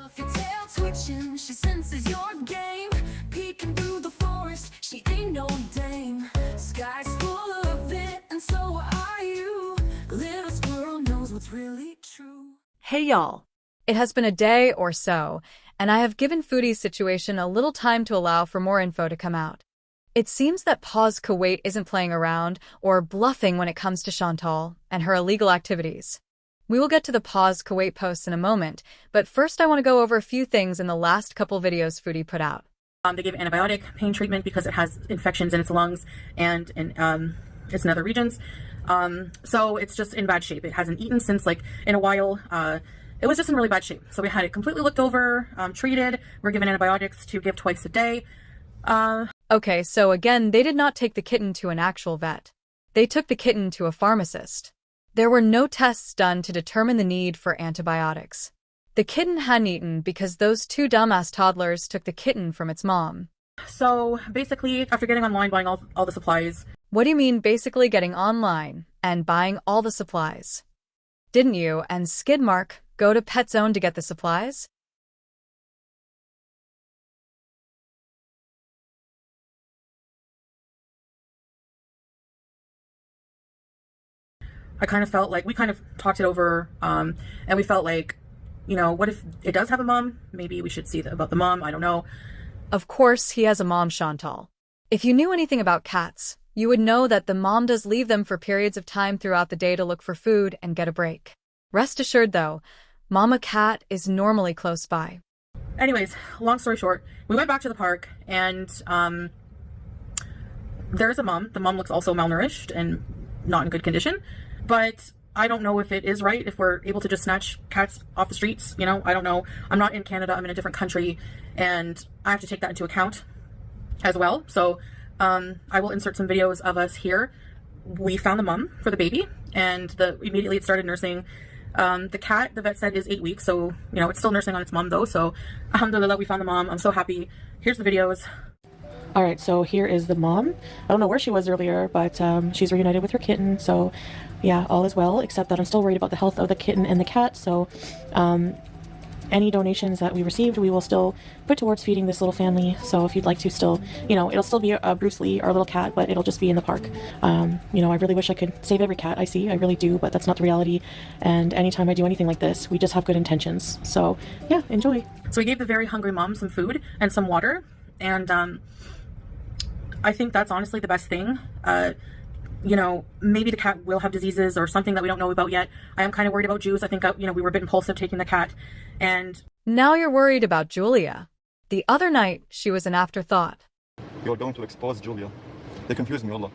off your tail twitching. She senses your game, peeking through the forest. She ain't no dame. Sky's full of it, and so are you. Little squirrel knows what's really true. Hey y'all. It has been a day or so, and I have given Foodie's situation a little time to allow for more info to come out. It seems that Pause Kuwait isn't playing around or bluffing when it comes to Chantal and her illegal activities. We will get to the Pause Kuwait posts in a moment, but first I want to go over a few things in the last couple videos Foodie put out. They gave antibiotic pain treatment because it has infections in its lungs and in its nether regions. So it's just in bad shape. It hasn't eaten since in a while. It was just in really bad shape. So we had it completely looked over, treated. We're given antibiotics to give twice a day. Okay, so again, they did not take the kitten to an actual vet. They took the kitten to a pharmacist. There were no tests done to determine the need for antibiotics. The kitten hadn't eaten because those two dumbass toddlers took the kitten from its mom. So basically, after getting online, buying all the supplies. What do you mean basically getting online and buying all the supplies? Didn't you and Skidmark go to Pet Zone to get the supplies? I kind of felt like we kind of talked it over, and we felt like, what if it does have a mom? Maybe we should see about the mom. I don't know. Of course, he has a mom, Chantal. If you knew anything about cats, you would know that the mom does leave them for periods of time throughout the day to look for food and get a break. Rest assured, though, Mama Cat is normally close by. Anyways, long story short, we went back to the park, and there's a mom. The mom looks also malnourished and not in good condition. But I don't know if it is right if we're able to just snatch cats off the streets. I don't know. I'm not in Canada. I'm in a different country, and I have to take that into account as well. So I will insert some videos of us here. We found the mom for the baby, and immediately it started nursing. The cat, the vet said, is 8 weeks, so it's still nursing on its mom though. So alhamdulillah, we found the mom. I'm so happy. Here's the videos. All right, so here is the mom. I don't know where she was earlier, but she's reunited with her kitten. So yeah, all is well, except that I'm still worried about the health of the kitten and the cat. So any donations that we received, we will still put towards feeding this little family. So if you'd like to still, it'll still be Bruce Lee, our little cat, but it'll just be in the park. I really wish I could save every cat I see. I really do, but that's not the reality. And anytime I do anything like this, we just have good intentions. So yeah, enjoy. So we gave the very hungry mom some food and some water. And I think that's honestly the best thing. Maybe the cat will have diseases or something that we don't know about yet. I am kind of worried about Jews. I think, we were a bit impulsive taking the cat. And now you're worried about Julia. The other night, she was an afterthought. You're going to expose Julia. They confused me, Allah.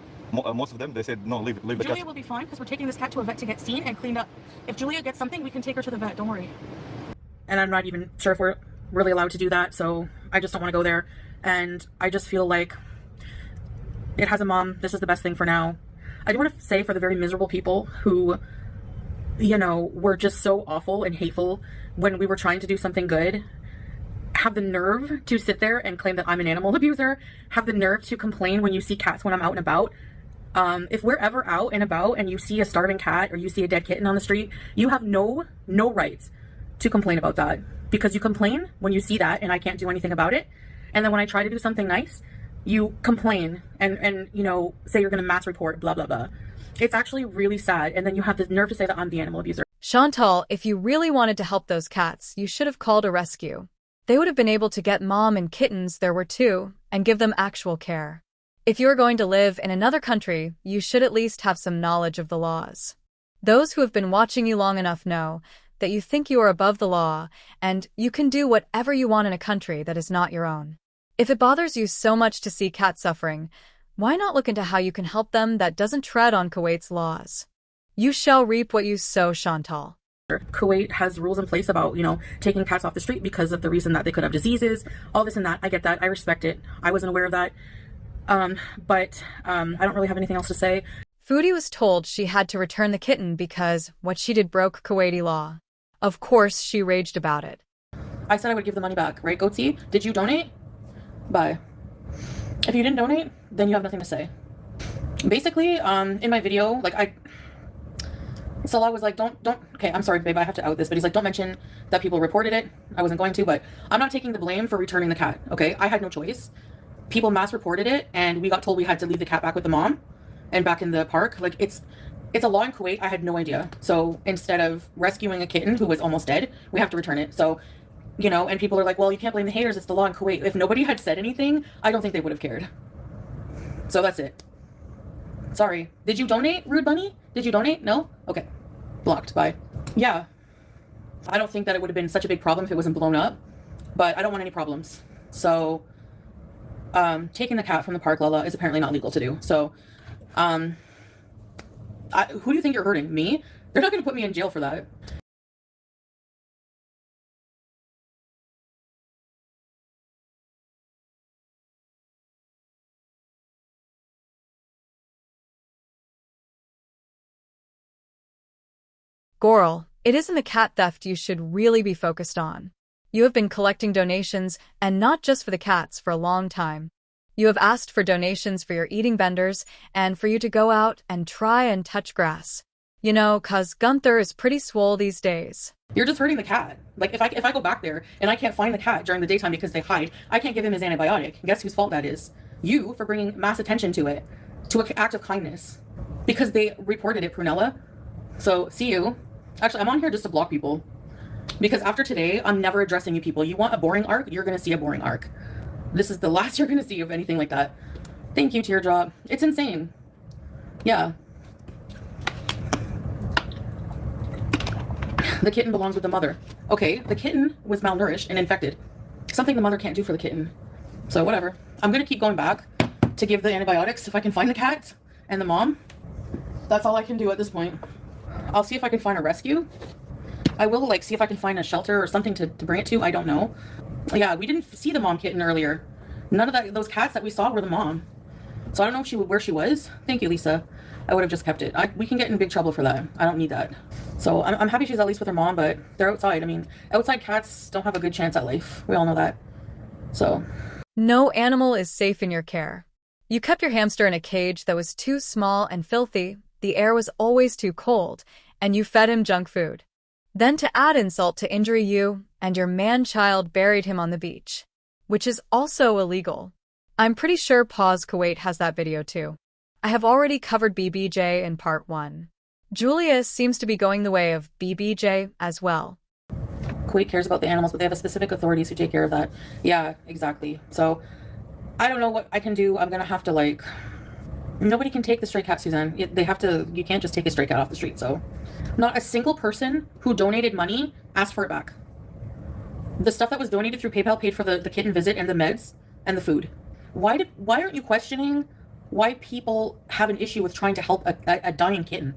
Most of them, they said, no, leave the cat. Julia will be fine because we're taking this cat to a vet to get seen and cleaned up. If Julia gets something, we can take her to the vet. Don't worry. And I'm not even sure if we're really allowed to do that. So I just don't want to go there. And I just feel like it has a mom. This is the best thing for now. I do want to say for the very miserable people who, were just so awful and hateful when we were trying to do something good, have the nerve to sit there and claim that I'm an animal abuser, have the nerve to complain when you see cats when I'm out and about. If we're ever out and about and you see a starving cat or you see a dead kitten on the street, you have no rights to complain about that, because you complain when you see that and I can't do anything about it. And then when I try to do something nice, you complain and say you're going to mass report, blah, blah, blah. It's actually really sad. And then you have the nerve to say that I'm the animal abuser. Chantal, if you really wanted to help those cats, you should have called a rescue. They would have been able to get mom and kittens, there were two, and give them actual care. If you're going to live in another country, you should at least have some knowledge of the laws. Those who have been watching you long enough know that you think you are above the law, and you can do whatever you want in a country that is not your own. If it bothers you so much to see cats suffering, why not look into how you can help them that doesn't tread on Kuwait's laws? You shall reap what you sow, Chantal. Kuwait has rules in place about, taking cats off the street because of the reason that they could have diseases, all this and that. I get that. I respect it. I wasn't aware of that. But I don't really have anything else to say. Foodie was told she had to return the kitten because what she did broke Kuwaiti law. Of course, she raged about it. I said I would give the money back, right, Goatsy? Did you donate? Bye. If you didn't donate, then you have nothing to say. Basically, in my video, Salah was like, don't, okay, I'm sorry, babe, I have to out this, but he's like, don't mention that people reported it. I wasn't going to, but I'm not taking the blame for returning the cat, okay? I had no choice. People mass reported it, and we got told we had to leave the cat back with the mom and back in the park. Like, it's a law in Kuwait. I had no idea. So instead of rescuing a kitten who was almost dead, we have to return it. So, you know, and people are like, well, you can't blame the haters. It's the law in Kuwait. If nobody had said anything, I don't think they would have cared. So that's it. Sorry. Did you donate, Rude Bunny? Did you donate? No? Okay. Blocked. Bye. Yeah. I don't think that it would have been such a big problem if it wasn't blown up, but I don't want any problems. So, taking the cat from the park, Lala, is apparently not legal to do. So, who do you think you're hurting? Me? They're not going to put me in jail for that. Goral, it isn't the cat theft you should really be focused on. You have been collecting donations, and not just for the cats, for a long time. You have asked for donations for your eating vendors and for you to go out and try and touch grass. You know, 'cause Gunther is pretty swole these days. You're just hurting the cat. Like, if I go back there and I can't find the cat during the daytime because they hide, I can't give him his antibiotic. Guess whose fault that is? You, for bringing mass attention to it, to an act of kindness. Because they reported it, Prunella. So, see you. Actually, I'm on here just to block people. Because after today, I'm never addressing you people. You want a boring arc? You're going to see a boring arc. This is the last you're going to see of anything like that. Thank you, Teardrop. It's insane. Yeah. The kitten belongs with the mother. Okay, the kitten was malnourished and infected. Something the mother can't do for the kitten. So whatever. I'm going to keep going back to give the antibiotics if I can find the cat and the mom. That's all I can do at this point. I'll see if I can find a rescue. I will, like, see if I can find a shelter or something to bring it to. I don't know. Yeah, we didn't see the mom kitten earlier. None of those cats that we saw were the mom. So I don't know if where she was. Thank you, Lisa. I would have just kept it. We can get in big trouble for that. I don't need that. So I'm happy she's at least with her mom, but they're outside. I mean, outside cats don't have a good chance at life. We all know that. So. No animal is safe in your care. You kept your hamster in a cage that was too small and filthy, the air was always too cold, and you fed him junk food. Then to add insult to injury, you and your man-child buried him on the beach, which is also illegal. I'm pretty sure Pause Kuwait has that video too. I have already covered BBJ in part 1. Julia seems to be going the way of BBJ as well. Kuwait cares about the animals, but they have a specific authorities who take care of that. Yeah, exactly. So I don't know what I can do. I'm gonna have to, like, nobody can take the stray cat, Suzanne. They have to, you can't just take a stray cat off the street. So not a single person who donated money asked for it back. The stuff that was donated through PayPal paid for the kitten visit and the meds and the food. Why aren't you questioning why people have an issue with trying to help a dying kitten?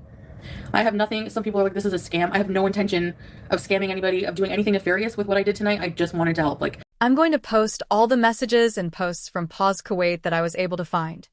I have nothing. Some people are like, this is a scam. I have no intention of scamming anybody, of doing anything nefarious with what I did tonight. I just wanted to help. Like, I'm going to post all the messages and posts from Pause Kuwait that I was able to find.